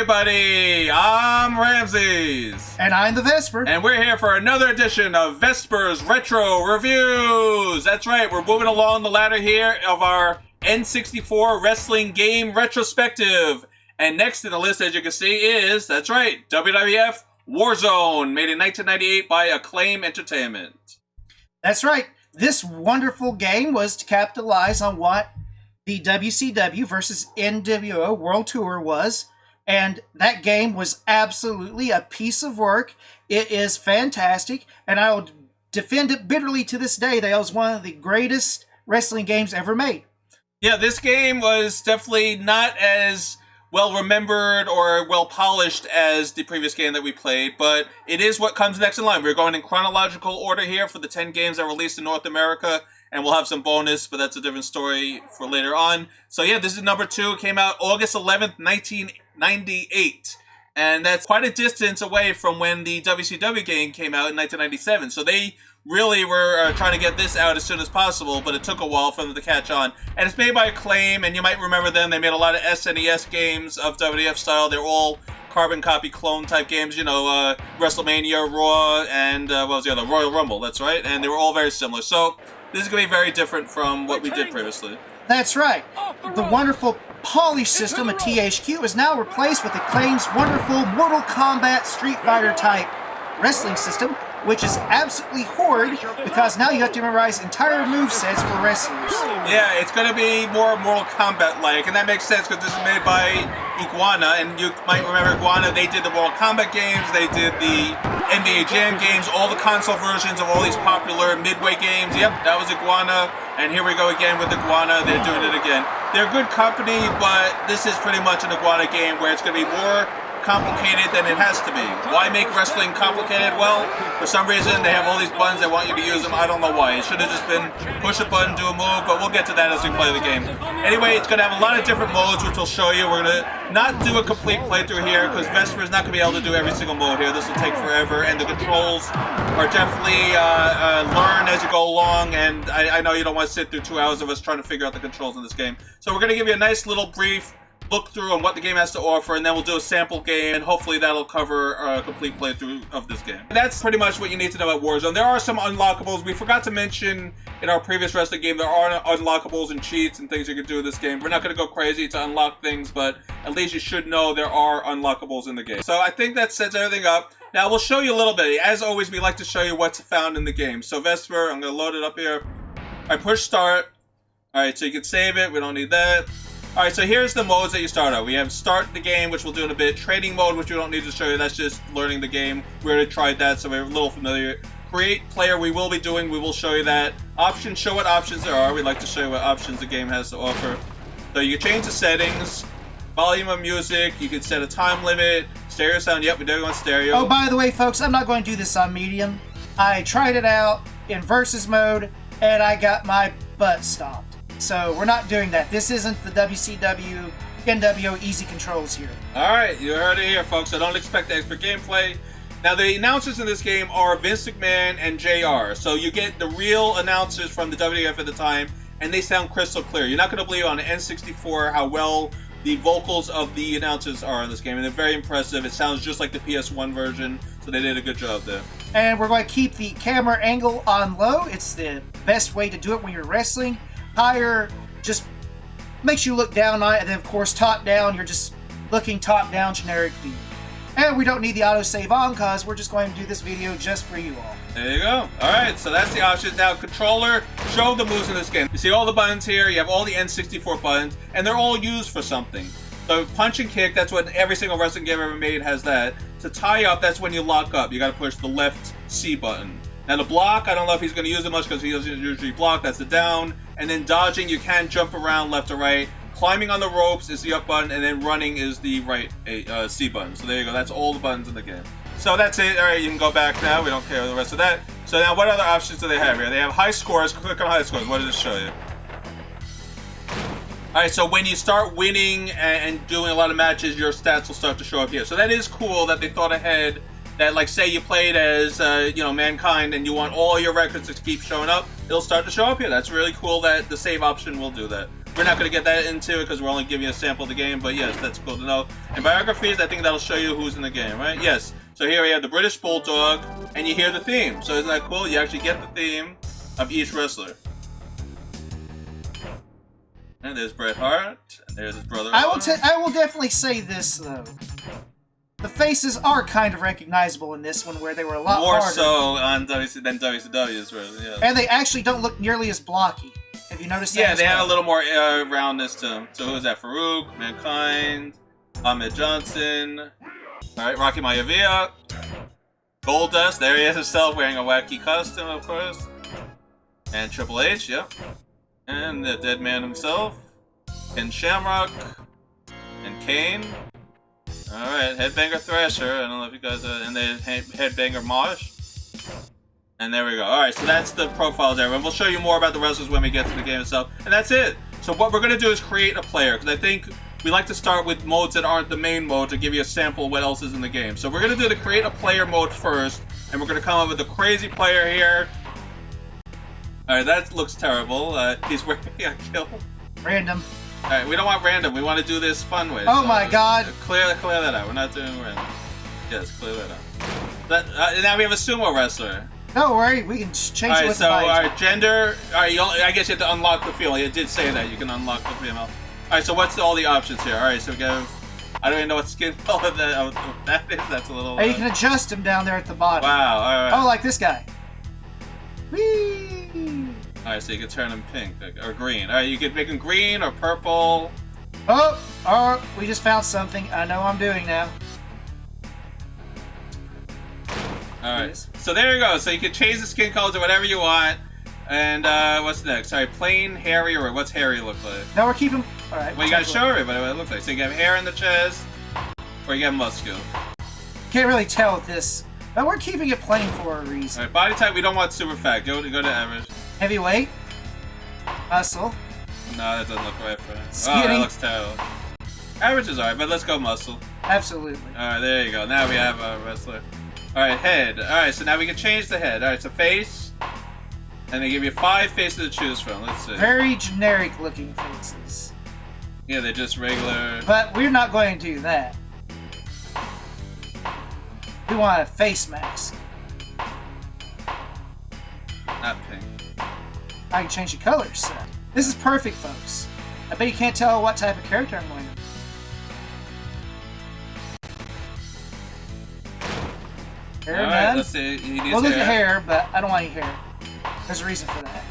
everybody, I'm Ramsis. And I'm the Vespor. And we're here for another edition of Vesper's Retro Reviews. That's right, we're moving along the ladder here of our N64 wrestling game retrospective. And next in the list, as you can see, is, that's right, WWF War Zone, made in 1998 by Acclaim Entertainment. That's right. This wonderful game was to capitalize on what the WCW versus NWO World Tour was. And that game was absolutely a piece of work. It is fantastic, and I will defend it bitterly to this day. That was one of the greatest wrestling games ever made. Yeah, this game was definitely not as well remembered or well polished as the previous game that we played, but it is what comes next in line. We're going in chronological order here for the 10 games that were released in North America, and we'll have some bonus, but that's a different story for later on. So yeah, this is number 2. It came out August 11th, 1998. And that's quite a distance away from when the WCW game came out in 1997. So they really were trying to get this out as soon as possible, but it took a while for them to catch on. And it's made by Acclaim, and you might remember them. They made a lot of SNES games of WWF style. They're all carbon copy clone type games, you know, WrestleMania, Raw, and what was the other? Royal Rumble, that's right. And they were all very similar. So this is going to be very different from what we did previously. That's right. The wonderful polish system of THQ is now replaced with Acclaim's wonderful Mortal Kombat Street Fighter type wrestling system, which is absolutely horrid because now you have to memorize entire movesets for wrestlers. Yeah, it's going to be more Mortal Kombat-like, and that makes sense because this is made by Iguana, and you might remember Iguana, they did the Mortal Kombat games, they did the NBA Jam games, all the console versions of all these popular Midway games. Yep, that was Iguana, and here we go again with Iguana, they're doing it again. They're a good company, but this is pretty much an Iguana game where it's going to be more complicated than it has to be. Why make wrestling complicated? Well, for some reason they have all these buttons, they want you to use them. I don't know why. It should have just been push a button, do a move, but we'll get to that as we play the game. Anyway, it's going to have a lot of different modes, which we'll show you. We're going to not do a complete playthrough here because Vespor is not going to be able to do every single mode here. This will take forever, and the controls are definitely learn as you go along, and I know you don't want to sit through 2 hours of us trying to figure out the controls in this game. So we're going to give you a nice little brief look through on what the game has to offer, and then we'll do a sample game, and hopefully that'll cover a complete playthrough of this game. That's pretty much what you need to know about Warzone. There are some unlockables. We forgot to mention in our previous wrestling game there are unlockables and cheats and things you can do in this game. We're not going to go crazy to unlock things, but at least you should know there are unlockables in the game. So I think that sets everything up. Now we'll show you a little bit. As always, we like to show you what's found in the game. So Vespor, I'm going to load it up here. I push start. Alright, so you can save it. We don't need that. Alright, so here's the modes that you start out. We have start the game, which we'll do in a bit. Training mode, which we don't need to show you. That's just learning the game. We already tried that, so we're a little familiar. Create player, we will be doing. We will show you that. Options, show what options there are. We'd like to show you what options the game has to offer. So you can change the settings. Volume of music. You can set a time limit. Stereo sound. Yep, we definitely want stereo. Oh, by the way, folks, I'm not going to do this on medium. I tried it out in versus mode, and I got my butt stomped. So we're not doing that. This isn't the WCW NWO easy controls here. Alright, you heard it here, folks. So don't expect expert gameplay. Now, the announcers in this game are Vince McMahon and JR. So you get the real announcers from the WWF at the time, and they sound crystal clear. You're not going to believe on the N64 how well the vocals of the announcers are in this game, and they're very impressive. It sounds just like the PS1 version, so they did a good job there. And we're going to keep the camera angle on low. It's the best way to do it when you're wrestling. Higher just makes you look down on it, and then of course top down, you're just looking top down generic view. And we don't need the autosave on because we're just going to do this video just for you all. There you go. Alright, so that's the options. Now controller, show the moves in this game. You see all the buttons here, you have all the N64 buttons, and they're all used for something. So punch and kick, that's what every single wrestling game ever made has that. To tie up, that's when you lock up. You gotta push the left C button. Now the block, I don't know if he's going to use it much because he doesn't usually block, that's the down. And then dodging, you can jump around left to right. Climbing on the ropes is the up button, and then running is the right C button. So there you go, that's all the buttons in the game. So that's it, alright, you can go back now, we don't care the rest of that. So now what other options do they have here? They have high scores, click on high scores, what does it show you? Alright, so when you start winning and doing a lot of matches, your stats will start to show up here. So that is cool that they thought ahead. That, like, say you played as, Mankind and you want all your records to keep showing up, it'll start to show up here. That's really cool that the save option will do that. we're not going to get that into it because we're only giving you a sample of the game, but yes, that's cool to know. And biographies, I think that'll show you who's in the game, right? Yes. So here we have the British Bulldog, and you hear the theme. So isn't that cool? You actually get the theme of each wrestler. And there's Bret Hart, and there's his brother. I will definitely say this though. The faces are kind of recognizable in this one, where they were a lot more harder. so on than WCW's version. Yeah. And they actually don't look nearly as blocky. Have you noticed that? Yeah, they have a little more roundness to them. So who's that? Farouk, Mankind, Ahmed Johnson. All right, Rocky Maivia, Goldust. There he is himself, wearing a wacky costume, of course. And Triple H, yep. And the Dead Man himself, Ken Shamrock, and Kane. Alright, Headbanger Thrasher, I don't know if you guys and then Headbanger Mosh. And there we go. Alright, so that's the profiles there. And we'll show you more about the wrestlers when we get to the game itself. And that's it. So what we're going to do is create a player, because I think we like to start with modes that aren't the main mode to give you a sample of what else is in the game. So we're going to do the create a player mode first, and we're going to come up with a crazy player here. Alright, that looks terrible. He's wearing a kill. Random. Alright, we don't want random. We want to do this fun way. Oh my god. Clear that out. We're not doing random. Yes, clear that out. Now we have a sumo wrestler. Don't worry, we can change it Alright, with so the our gender... Alright, I guess you have to unlock the female. It did say that. You can unlock the female. Alright, so what's all the options here? Alright, so we have... I don't even know what skin color that is. That's a little... you can adjust them down there at the bottom. Wow, alright. Oh, like this guy. Whee! Alright, so you can turn them pink or green. Alright, you can make them green or purple. Oh, we just found something. I know what I'm doing now. Alright, so there you go. So you can change the skin color to whatever you want. And what's next? Sorry, plain, hairy, or what's hairy look like? Now we're keeping... Alright. Well, you gotta show everybody what it looks like. So you have hair in the chest, or you have muscle. Can't really tell with this. But we're keeping it plain for a reason. Alright, body type, we don't want super fat. Go to average. Heavyweight. Muscle. No, that doesn't look right for it. Skinny. Oh, that looks terrible. Average is alright, but let's go muscle. Absolutely. Alright, there you go. Now we have a wrestler. Alright, head. Alright, so now we can change the head. Alright, so face. And they give you 5 faces to choose from. Let's see. Very generic looking faces. Yeah, they're just regular. But we're not going to do that. We want a face mask. Not pink. I can change the colors. So. This is perfect, folks. I bet you can't tell what type of character I'm going to. Hair, Alright, none. let's see. He needs We'll look hair. at hair, but I don't want any hair. There's a reason for that.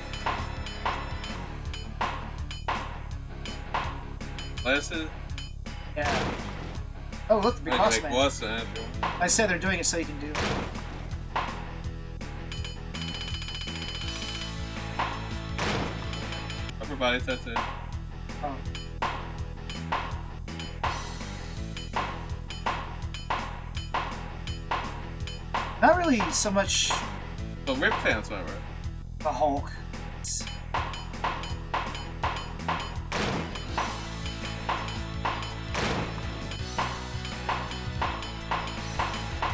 Glasses? Yeah. Oh, look, the big boss man. Boston. I said they're doing it so you can do it. Upper body tattoo. Oh. Not really so much But rip pants, whatever. the Hulk. It's...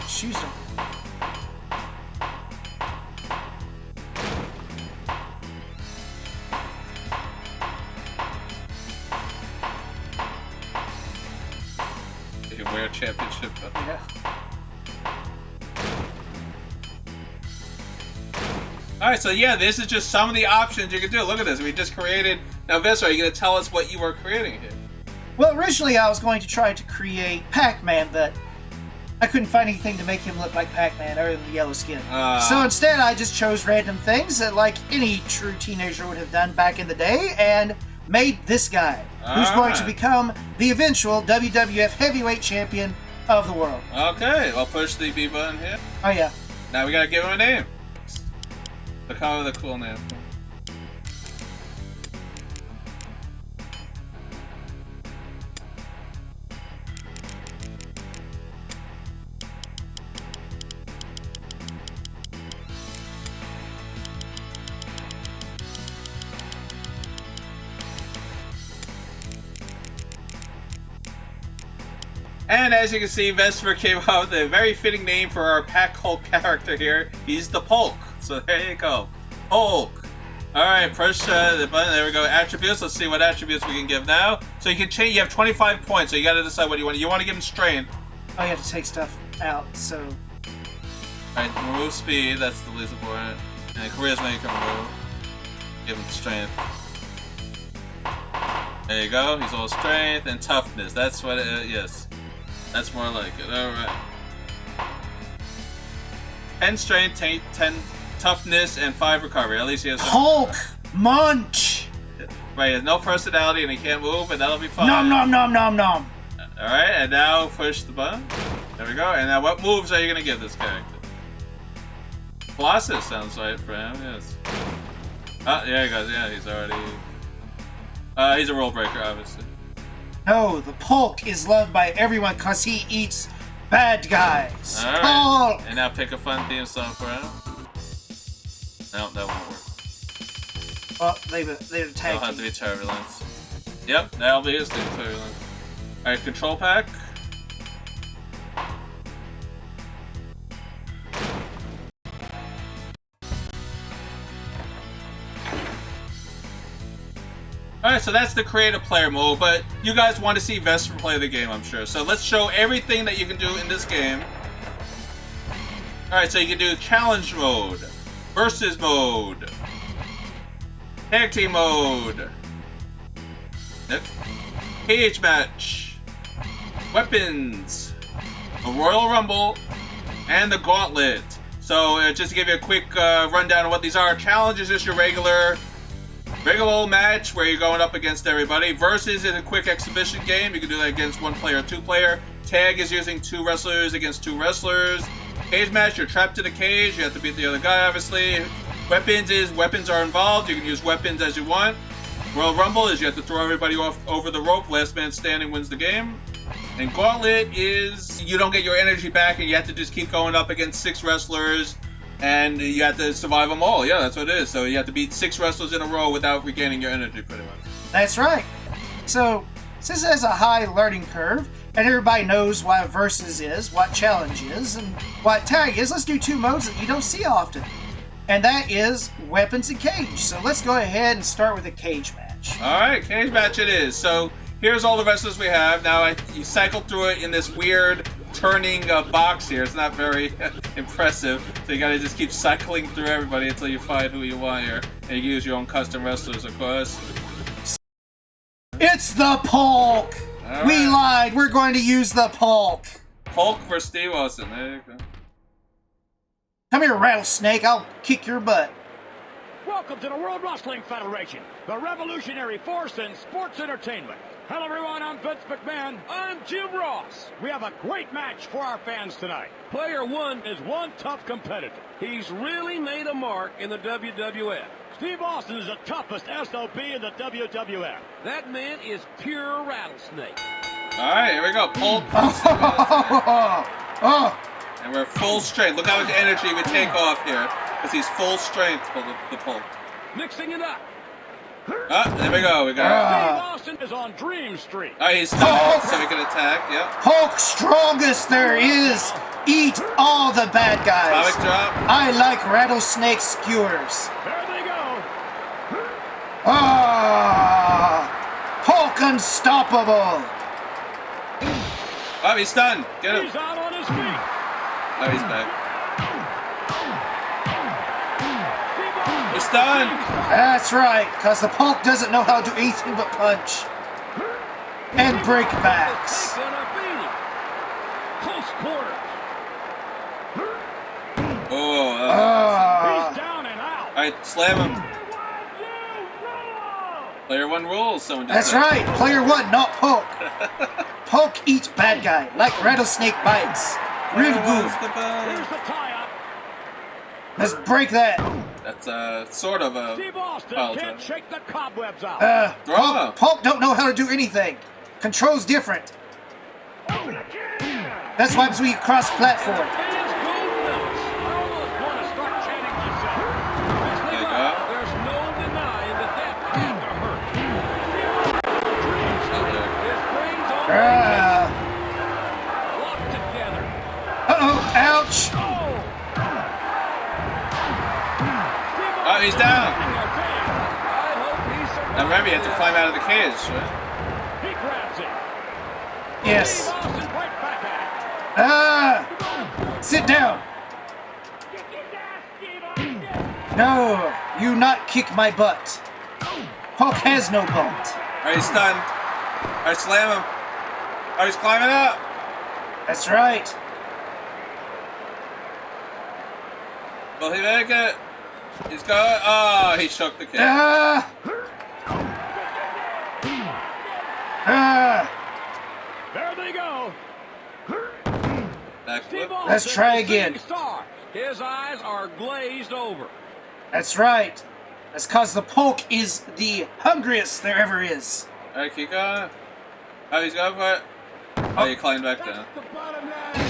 Shoes don't. You can wear a championship. Yeah. Alright, so yeah, this is just some of the options you can do. Look at this. We just created... Now, Vespor, are you going to tell us what you were creating here? Well, originally I was going to try to create Pac-Man, but I couldn't find anything to make him look like Pac-Man other than the yellow skin. So instead I just chose random things that like any true teenager would have done back in the day and made this guy, who's going to become the eventual WWF Heavyweight Champion of the world. Okay, I'll push the B button here. Oh yeah. Now we gotta give him a name. Look how the cool name. And as you can see, Vespor came up with a very fitting name for our Pac Hulk character here. He's the Polk. So there you go. Hulk. All right, push the button. There we go. Attributes. Let's see what attributes we can give now. So you can change. You have 25 points. So you got to decide what you want. You want to give him strength. Oh, you have to take stuff out. So. All right, remove speed. That's the least important. And charisma you can remove. Give him strength. There you go. He's all strength and toughness. That's what it is. Yes. That's more like it. All right. 10 strength, 10 toughness, and 5 recovery. At least he has Hulk Munch. Right, he has no personality and he can't move, and that'll be fine. Nom nom nom nom nom. Alright, and now push the button. There we go. And now what moves are you going to give this character? Colossus sounds right for him, yes. Oh, there he goes. Yeah, he's already... he's a rule breaker, obviously. No, the Polk is loved by everyone because he eats bad guys. Alright. Polk! And now pick a fun theme song for him. No, that won't work. Well, they're That'll have tagged. to be Turbulence. Yep, that'll be his thing, Turbulence. Alright, Control Pack. Alright, so that's the creative player mode, but you guys want to see Vespor play the game, I'm sure. So let's show everything that you can do in this game. Alright, so you can do challenge mode, versus mode, tag team mode, cage match, weapons, a Royal Rumble, and the Gauntlet. So just to give you a quick rundown of what these are, challenge is just your regular old match where you're going up against everybody. Versus is a quick exhibition game. You can do that against 1 player or 2 player. Tag is using 2 wrestlers against 2 wrestlers. Cage match, you're trapped in a cage. You have to beat the other guy, obviously. Weapons is weapons are involved. You can use weapons as you want. Royal Rumble is you have to throw everybody off over the rope. Last man standing wins the game. And Gauntlet is you don't get your energy back and you have to just keep going up against 6 wrestlers. And you have to survive them all. Yeah, that's what it is. So you have to beat 6 wrestlers in a row without regaining your energy, pretty much. That's right. So, since it has a high learning curve, and everybody knows what Versus is, what Challenge is, and what Tag is, let's do 2 modes that you don't see often. And that is Weapons and Cage. So let's go ahead and start with a cage match. Alright, cage match it is. So here's all the wrestlers we have. Now you cycle through it in this weird turning box here. It's not very impressive. So you gotta just keep cycling through everybody until you find who you want here. And you can use your own custom wrestlers, of course. It's the Polk! All We right. lied. We're going to use the Polk. Hulk versus Steve Austin. There you go. Come here, Rattlesnake. I'll kick your butt. Welcome to the World Wrestling Federation, the revolutionary force in sports entertainment. Hello everyone, I'm Vince McMahon. I'm Jim Ross. We have a great match for our fans tonight. Player 1 is one tough competitor. He's really made a mark in the WWF. Steve Austin is the toughest SOB in the WWF. That man is pure rattlesnake. Alright, here we go. Hulk. Oh, And we're full strength. Look how much energy we take off here. Because he's full strength for the Hulk. Mixing it up. Ah, there we go. We got Steve Austin is on Dream Street. Alright, he's stunned, so we can attack. Yep. Hulk strongest there is. Eat all the bad guys. Atomic drop. I like rattlesnake skewers. There they go. Ah, Hulk unstoppable. Oh, he's stunned. Get him. He's out on his feet. Oh, he's back. He's stunned. That's right, because the Hulk doesn't know how to do anything but punch and break backs. Taking a beating. Close quarters. Oh, He's down and out. Alright, slam him. Player 1 rules. Someone just That's said. right, player 1, not Hulk. Hulk eats bad guy, like rattlesnake bites. Real good. What's the bell? Here's the tie-up. Let's break that. That's sort of a Steve Austin pile can't driver. shake the cobwebs out. Drama. Hulk don't know how to do anything. Control's different. That's why we cross platform. It is gold nuts. I almost want to start chanting myself. There you go. There's no denying that had to hurt. His brains all locked together. Uh-oh, ouch. Oh, he's down. Now remember, you have to climb out of the cage, right? He grabs it. Yes. Steve Austin right back at it. Ah! Sit down. No, you not kick my butt. Hulk has no butt. Alright, he's stunned. Alright, slam him. Oh, he's climbing up. That's right. Will he make it? He's going. Oh, he shook the cage. Ah! Ah! There they go. That Steve clip. Austin, Let's try the shooting again. star. His eyes are glazed over. That's right. That's cause the Polk is the hungriest there ever is. Alright, keep going. Oh, he's going for it. Oh, he climbed back down. The bottom line.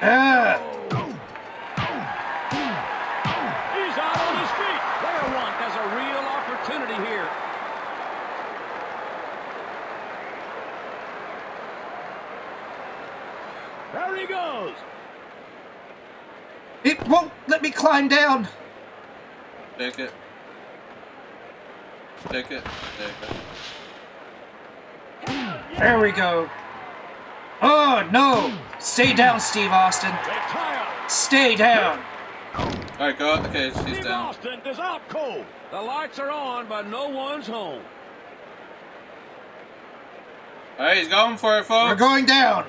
Ah! He's out on his feet. Player one has a real opportunity here. There he goes. It won't let me climb down. Take it. Take it. Take it. There we go. Oh no! Stay down, Steve Austin. They tie up. Stay down. Alright, go out the cage. He's Steve down. Austin is out cold. The lights are on, but no one's home. Alright, he's going for it, folks. We're going down.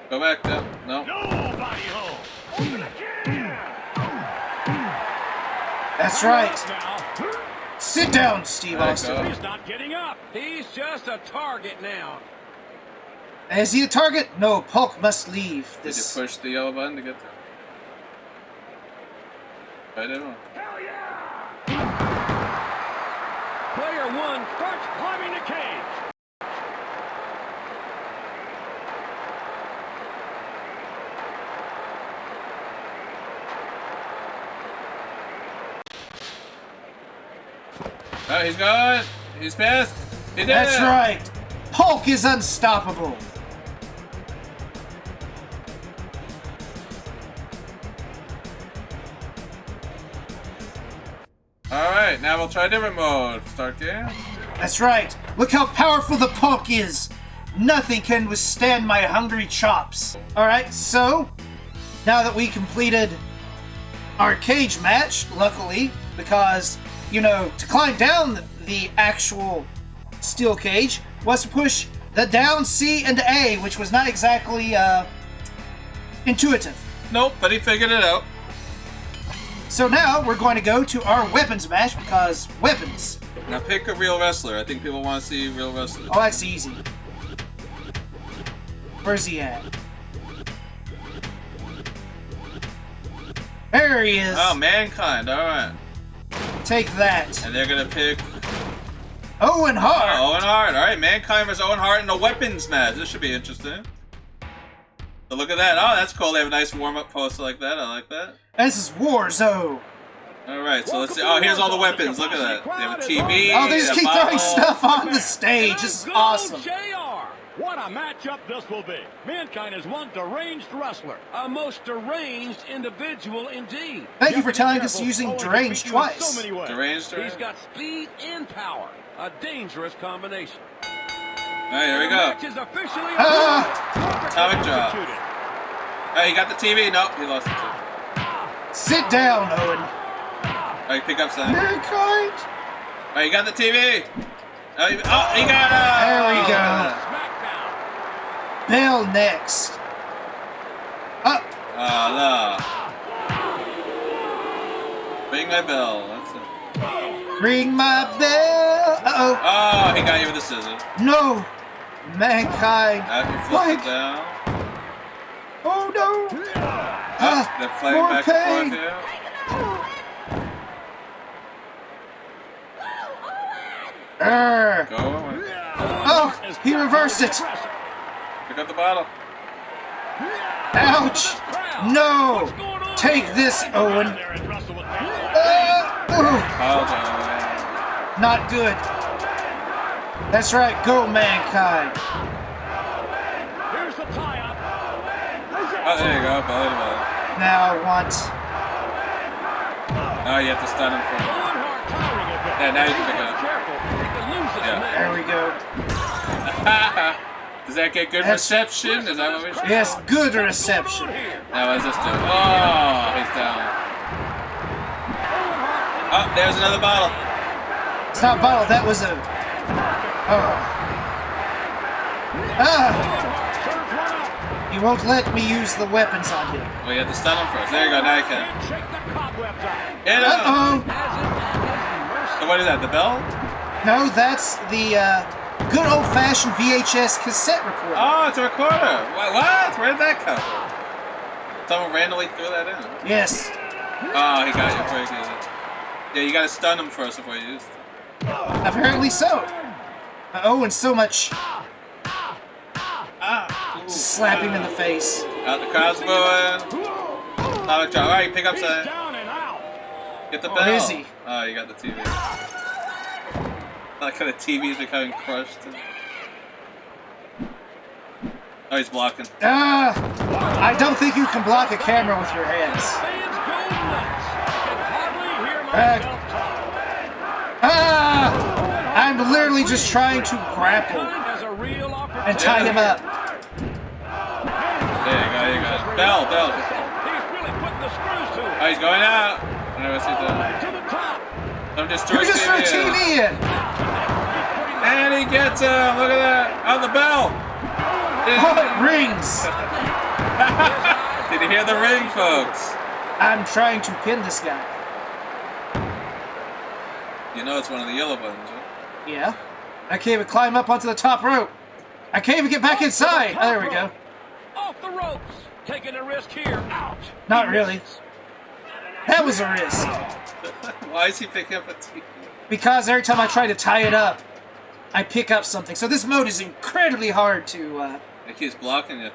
Go back down. No. Nobody home. Open the can. That's right. Now, Sit down, Steve There you Austin. go. he's not getting up. He's just a target now. Is he a target? No, Polk must leave Did you this. push the yellow button to get there? I didn't. Hell yeah! Player one starts climbing the cage. Oh, he's going. He's pissed. He did That's it. right. Polk is unstoppable. Alright, now we'll try a different mode. Start game. That's right. Look how powerful the Polk is. Nothing can withstand my hungry chops. Alright, so now that we completed our cage match, luckily, because, you know, to climb down the actual steel cage was to push the down C and A, which was not exactly intuitive. Nope, but he figured it out. So now we're going to go to our weapons match because weapons. Now pick a real wrestler. I think people want to see real wrestlers. Oh, that's easy. Where's he at? There he is. Oh, Mankind. Alright. Take that. And they're going to pick Owen Hart. Owen Hart. Alright, Mankind versus Owen Hart in a weapons match. This should be interesting. So look at that. Oh, that's cool. They have a nice warm-up poster like that. I like that. This is War Zone. Alright, so let's see. Oh, here's all the weapons. Look at that. They have a TV. Oh, they just a keep bottle. throwing stuff on the stage. And This is a awesome. goal, JR. What a matchup this will be. Mankind is one deranged wrestler. A most deranged individual indeed. Thank you for have to be telling us careful. using Owen can deranged beat you in twice. So many ways. Deranged, He's got speed and power. A dangerous combination. Alright, here we go. Match is officially Ah! Atomic drop. executed. Oh, he got the TV. Nope, he lost the TV. Sit down, Owen. Alright, pick up something. Mankind. Alright, you got the TV. Oh, he got it. There we go. Smackdown. Bell next. Up. No. Ring my bell. That's it. Ring my bell. Uh-oh. Oh, he got you with the scissors. No. Mankind. He flipped Like. it down. Oh, no. They're playing more back pain. and forth here. Arr. Go Owen. Oh, he reversed it. Pick up the bottle. Ouch. No. Take this, Owen. Pile driver. Not good. That's right. Go, Mankind. Here's the tie-up. Oh, there you go. Belly to belly. Now I want Oh, you have to stun him for him. Yeah, now you can pick it up. Yeah. There we go. Does that get good reception? Is that what we should? Yes, good reception. Now what does this do? Oh, he's down. Oh, there's another bottle. It's not bottle, that was a... Oh. Ah! He won't let me use the weapons on him. Well, you have to stun him first. There you go, now you can. Get him! Uh-oh! So what is that, the bell? No, that's the good old-fashioned VHS cassette recorder. Oh, it's a recorder. What? Where did that come from? Someone randomly threw that in. Yes. Oh, he got you before you could use it. Yeah, you gotta stun him first before you use it. Apparently so. Oh, and so much. Just slap him in the face. Out the crowd's booing. Alright, pick up something. Get the bell. Where is he? Oh, you got the TV. That kind of TV is becoming crushed. Oh, he's blocking. I don't think you can block a camera with your hands. I'm literally just trying to grapple and tie him up. There you go. Bell. Oh, he's going out. I never see that. Don't destroy You just threw a TV in. And he gets him. Look at that. On the bell. Oh, it rings. Did you hear the ring, folks? I'm trying to pin this guy. You know it's one of the yellow buttons, right? Yeah. I can't even climb up onto the top rope. I can't even get back inside. Oh, there we go. Off the ropes. Taking a risk here. Out. Not really. That was a risk. Why is he picking up a TV? Because every time I try to tie it up, I pick up something. So this mode is incredibly hard to... It keeps blocking you.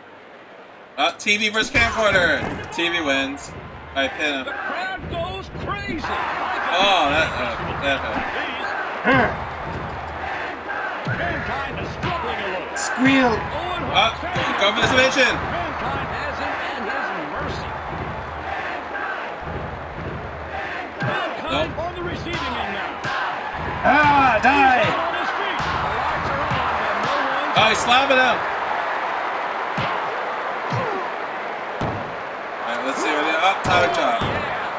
TV versus camcorder. TV wins. I pin him. The crowd goes crazy. Oh, that hurt. Mankind is struggling a little. Squeal. Go for the submission. Mankind has him and his mercy. Mankind on the receiving end now. Die. On his feet. The lights are on and no one's... Oh, he's slapping him. Alright, let's see what he... Oh, tower chop.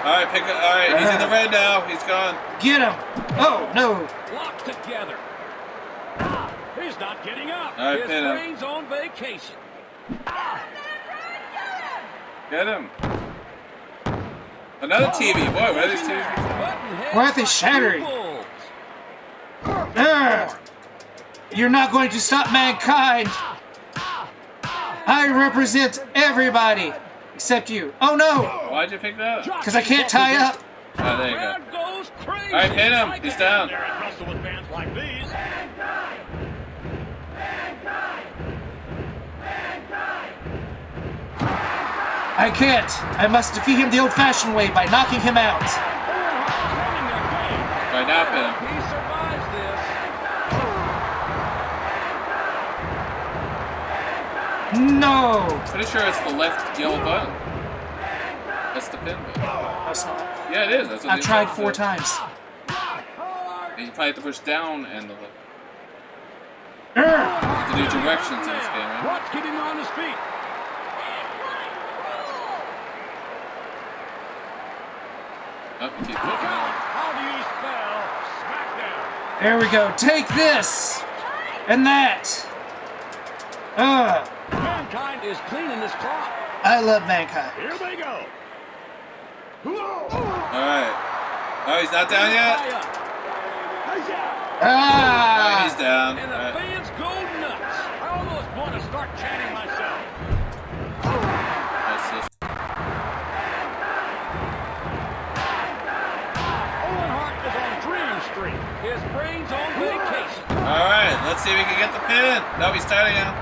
Alright, pick up. Alright, he's in the red now. He's gone. Get him. Oh, no. Locked together. He's not getting up. All right, his pin him. brain's on vacation. Get him. Another TV. Boy, where are these TVs? Why aren't they shattering? You're not going to stop mankind. I represent everybody. Except you. Oh, no. Why'd you pick that up? Because I can't tie up. Oh, there you go. Alright, hit him. He's down. I can't. I must defeat him the old-fashioned way by knocking him out. Right now, pin him. He survives this. No. Pretty sure it's the left yellow button. That's the pin button. That's not. Yeah, it is. That's what I've tried 4 times. You probably have to push down and the left. Urgh. To do directions in this game, right? What's keeping him on his feet? Oh, you keep Look looking out! at How do you spell SmackDown? There we go. Take this. And that. Mankind is cleaning his clock. I love mankind. Here they go. Alright. Oh, he's not down yet? Alright, he's down. And the Alright. fans go nuts. I almost want to start chanting myself. That's just... Owen Hart is on Dream Street. His brain's on vacation. Alright, let's see if we can get the pin. No, he's tired again.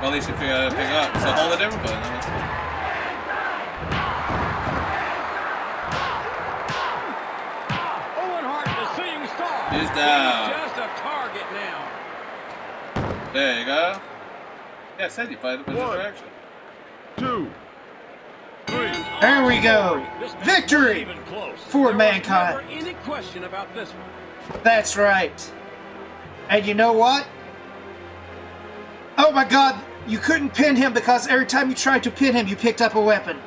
Well, at least we figured out how to pick up. So hold a different button. Owen Hart, the seeing star. He's down. He's just a target now. There you go. Yeah, I said you played the position direction. 2, 3. There we go. Victory for Mankind. Never any question about this one. That's right. And you know what? Oh my god, you couldn't pin him because every time you tried to pin him, you picked up a weapon.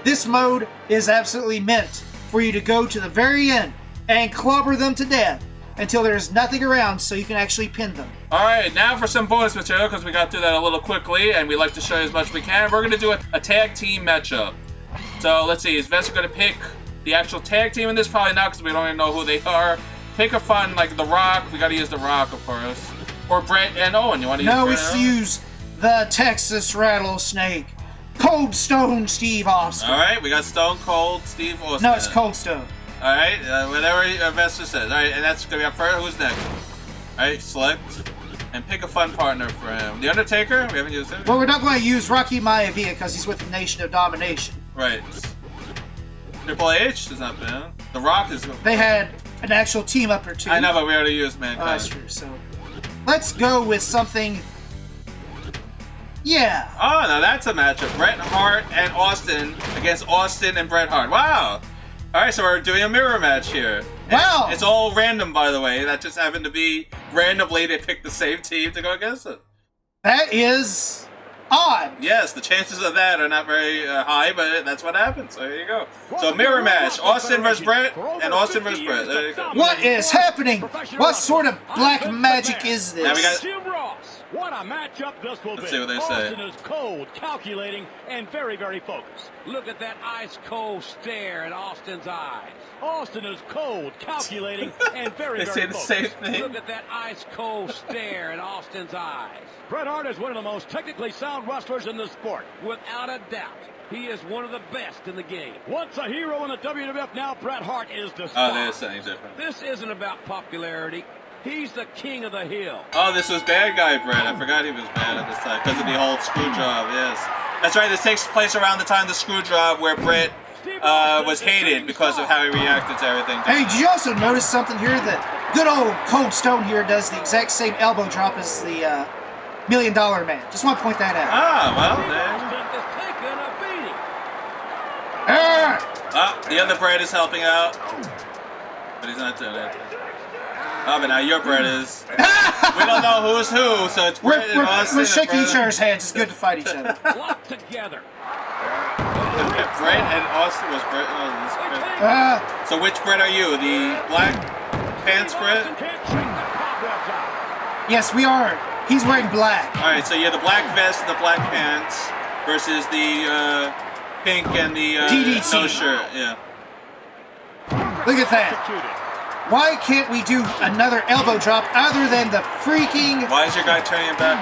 This mode is absolutely meant for you to go to the very end and clobber them to death until there's nothing around so you can actually pin them. Alright, now for some bonus material, because we got through that a little quickly, and we like to show you as much as we can. We're going to do a tag team matchup. So, let's see, is Vespor going to pick the actual tag team in this? Probably not, because we don't even know who they are. Pick a fun, like The Rock. We got to use The Rock, of course. Or Brett and Owen. You want to use No, Brett it's and to Owen? use the Texas Rattlesnake. Cold Stone Steve Austin. Alright, we got Stone Cold Steve Austin. No, it's Cold Stone. Alright, whatever Vespor says. Alright, and that's going to be our first. Who's next? Alright, select. And pick a fun partner for him. The Undertaker? We haven't used him. Well, we're not going to use Rocky Maivia because he's with the Nation of Domination. Right. Triple H has not been. The Rock is. They had an actual team up or two. I know, but we already used Mankind. Oh, that's true. So, let's go with something. Yeah. Oh, now that's a matchup. Bret Hart and Austin against Austin and Bret Hart. Wow. All right, so we're doing a mirror match here. And Wow. It's all random, by the way. That just happened to be randomly they picked the same team to go against it. That is odd. Yes, the chances of that are not very high, but that's what happens. So there you go. So mirror match: Austin versus Bret and Austin versus Bret. There you go. What is happening? What sort of black magic is Now we this? got. Jim Ross. What a matchup this will be. Let's see what they say. Austin is cold, calculating, and very, very focused. Look at that ice-cold stare in Austin's eyes. Austin is cold, calculating, and very, They very say the focused. same thing. Look at that ice-cold stare in Austin's eyes. Bret Hart is one of the most technically sound wrestlers in the sport, without a doubt. He is one of the best in the game. Once a hero in the WWF, now Bret Hart is the star. Oh, there's something different. This isn't about popularity. He's the king of the hill. Oh, this was bad guy Bret. I forgot he was bad at this time because of the whole screw job. Yes, that's right. This takes place around the time of the screw job where Bret was hated because of how he reacted to everything. Hey, did you also notice something here? That good old Cold Stone here does the exact same elbow drop as the $1 Million Man. Just want to point that out. Ah, well, there. Ah, the other Bret is helping out, but he's not doing it. Oh, but now your Bret is. We don't know who's who, so it's Bret and Austin. We're shaking each other's hands. It's good to fight each other. Locked together. Bret and Austin was Bret. Oh, this Bret. So which Bret are you? The black pants Bret? Yes, we are. He's wearing black. All right, so you're the black vest and the black pants versus the pink and the DDT. no shirt. Yeah. Look at that. Why can't we do another elbow drop other than the freaking... Why is your guy turning back?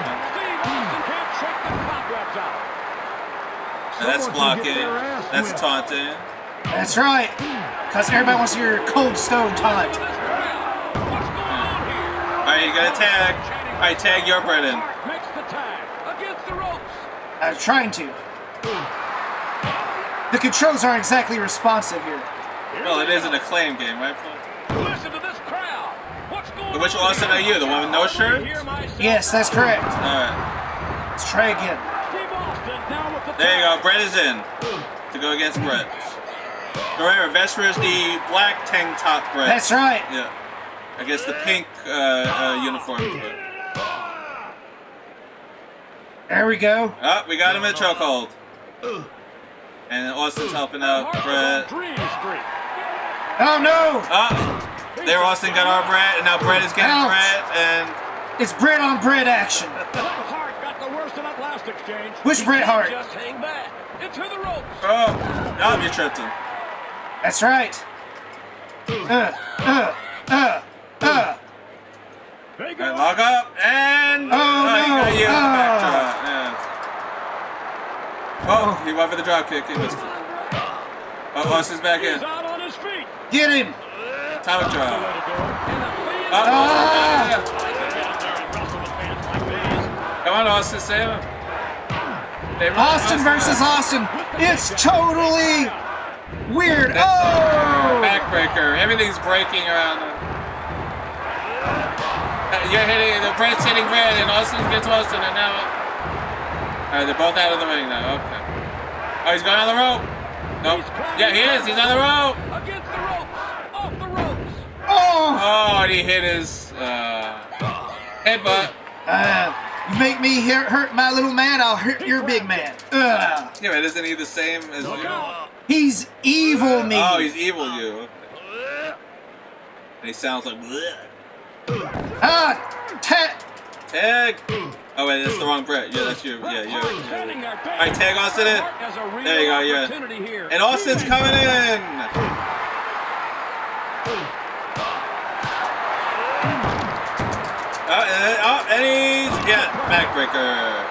Now that's blocking. That's taunting. That's right. Because everybody wants to hear Cold Stone taunt. Alright, you got a tag. Alright, tag your Bret in. I'm trying to. The controls aren't exactly responsive here. Well, it is an Acclaim game, right? Listen to this crowd. What's going on? Which Austin are you? The one with no shirt? Yes, that's correct. Alright. Let's try again. There you go. Bret is in to go against Bret. Remember, Vespor is the black tank top Bret. That's right. Yeah. Against the pink uniform Bret. There we go. Oh, we got him in a chokehold. And Austin's helping out Bret. Oh no! Oh, there Austin got our Bret, and now Bret is getting Ouch. Bret, and It's Bret on Bret action. Which Bret Hart? Just hang back. Into the ropes. oh, you tripped him. That's right. They go. And lock up, and Oh, he no. got you in the back Oh. drop. Yeah. Oh, he went for the drop kick. He missed it. Oh, Austin's back in. He's out on his feet. Get him. Tower drop. Ah. Come on, Austin, save him. Austin versus Austin. It's totally weird. Oh! Backbreaker. Everything's breaking around him. You're hitting, the Bret's hitting Bret, and Austin gets Austin, and now... Alright, they're both out of the ring now, okay. Oh, he's going on the rope. Nope. Yeah, he is. He's on the rope. Against the ropes. Off the ropes. Oh! Oh, and he hit his headbutt. You make me hurt my little man, I'll hurt your big man. Yeah, but isn't he the same as you? He's evil me. Oh, he's evil you. And he sounds like Tag! Oh wait, that's the wrong Brett. Yeah, that's you. Yeah, you're. Alright, Tag Austin in. There you go, yeah. And Austin's coming in! And he's... Yeah, backbreaker.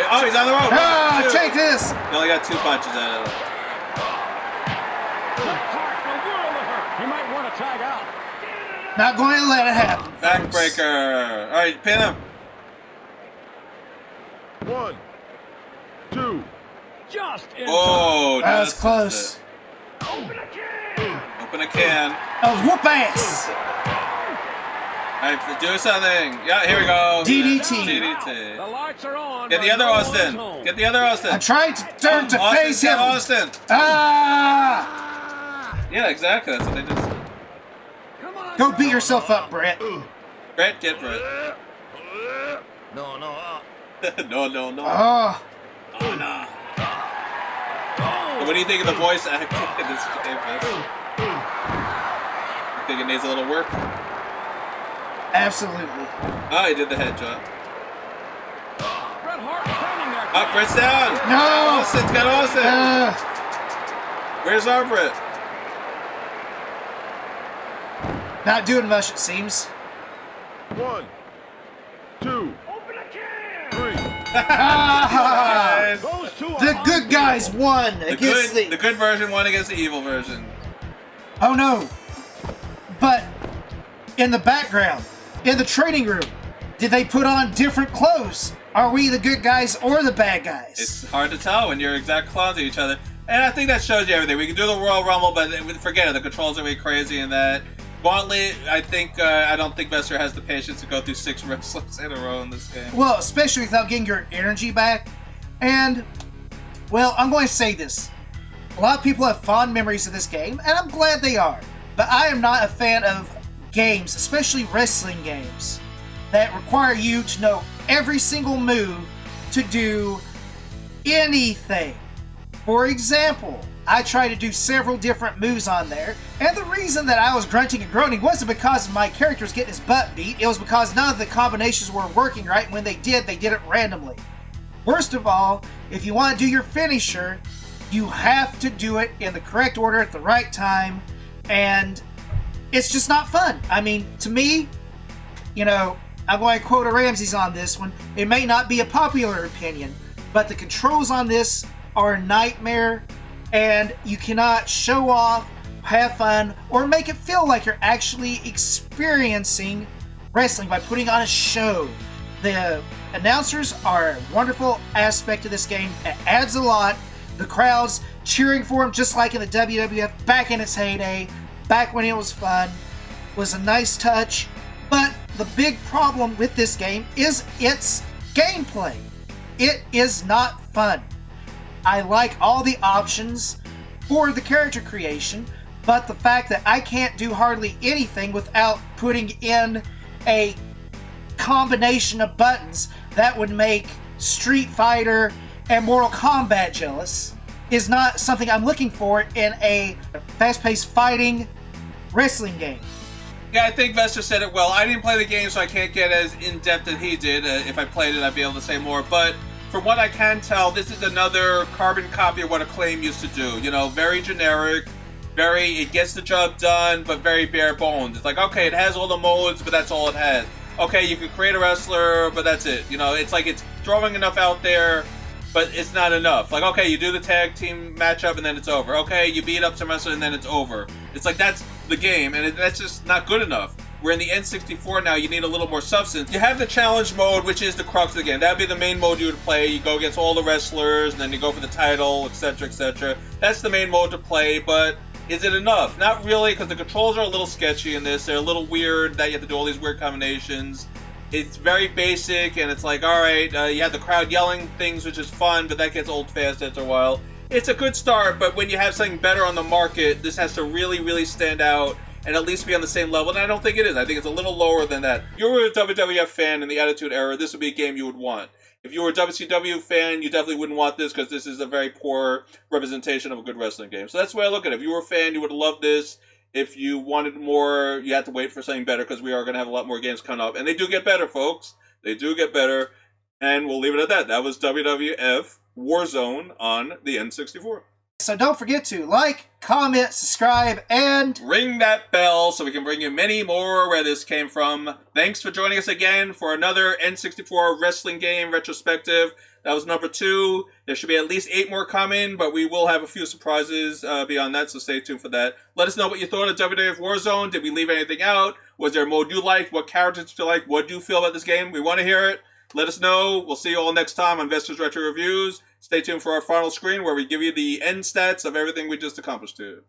Oh, he's on the rope. Take this. He only got 2 punches out of it. You might want to tag out. Not going to let it happen. Backbreaker. Alright, pin him. 1, 2. Just in Oh, that was close. Open a can. Open a can. Whoop ass. Alright, do something. Yeah, here we go. DDT. DDT. The lights are on. Get the other Austin. Get the other Austin. I'm trying to turn to face him. Austin. Yeah, exactly. That's what they just. Go beat yourself up, Brett. Brett, get Brett. No. no. Oh. Oh, no. What do you think of the voice acting in this game? You think it needs a little work? Absolutely. Oh, he did the head drop. Bret Hart standing there. Oh, Brett's down. No. Austin's got Austin. Where's our Brett? Not doing much, it seems. 1, 2. Open a can. 3. Those two are The good guys won against The good version won against the evil version. Oh no. But in the background, in the training room, did they put on different clothes? Are we the good guys or the bad guys? It's hard to tell when you're exact clones of each other. And I think that shows you everything. We can do the Royal Rumble, but forget it. The controls are really crazy in that. Gauntlet, I don't think Vespor has the patience to go through 6 wrestlers in a row in this game. Well, especially without getting your energy back. And, well, I'm going to say this. A lot of people have fond memories of this game, and I'm glad they are. But I am not a fan of games, especially wrestling games, that require you to know every single move to do anything. For example, I tried to do several different moves on there, and the reason that I was grunting and groaning wasn't because my character was getting his butt beat, it was because none of the combinations were working right, and when they did it randomly. Worst of all, if you want to do your finisher, you have to do it in the correct order at the right time, and it's just not fun. I mean, to me, I'm going to quote a Ramses on this one. It may not be a popular opinion, but the controls on this are a nightmare, and you cannot show off, have fun, or make it feel like you're actually experiencing wrestling by putting on a show. The announcers are a wonderful aspect of this game. It adds a lot. The crowds cheering for him, just like in the WWF back in its heyday, back when it was fun, was a nice touch. But the big problem with this game is its gameplay. It is not fun. I like all the options for the character creation, but the fact that I can't do hardly anything without putting in a combination of buttons that would make Street Fighter and Mortal Kombat jealous is not something I'm looking for in a fast-paced fighting wrestling game. Yeah, I think Vespor said it well. I didn't play the game, so I can't get as in-depth as he did. If I played it, I'd be able to say more, but from what I can tell, this is another carbon copy of what Acclaim used to do. Very generic, it gets the job done, but very bare bones. It's like, okay, it has all the modes, but that's all it has. Okay, you can create a wrestler, but that's it. It's like it's throwing enough out there, but it's not enough. Like, okay, you do the tag team matchup, and then it's over. Okay, you beat up some wrestler, and then it's over. It's like, that's the game, and that's just not good enough. Where in the N64 now, you need a little more substance. You have the challenge mode, which is the crux of the game. That would be the main mode you would play. You go against all the wrestlers, and then you go for the title, etc., etc. That's the main mode to play, but is it enough? Not really, because the controls are a little sketchy in this. They're a little weird that you have to do all these weird combinations. It's very basic, and it's like, alright, you have the crowd yelling things, which is fun, but that gets old fast after a while. It's a good start, but when you have something better on the market, this has to really, really stand out and at least be on the same level, and I don't think it is. I think it's a little lower than that. If you were a WWF fan in the Attitude Era, this would be a game you would want. If you were a WCW fan, you definitely wouldn't want this because this is a very poor representation of a good wrestling game. So that's the way I look at it. If you were a fan, you would have loved this. If you wanted more, you had to wait for something better because we are going to have a lot more games coming up. And they do get better, folks. They do get better. And we'll leave it at that. That was WWF War Zone on the N64. So don't forget to like, comment, subscribe, and ring that bell so we can bring you many more where this came from. Thanks for joining us again for another N64 wrestling game retrospective. That was number 2. There should be at least 8 more coming, but we will have a few surprises beyond that, so stay tuned for that. Let us know what you thought of WWF War Zone. Did we leave anything out? Was there a mode you liked? What characters did you like? What do you feel about this game? We want to hear it. Let us know. We'll see you all next time on Vesper's Retro Reviews. Stay tuned for our final screen where we give you the end stats of everything we just accomplished here.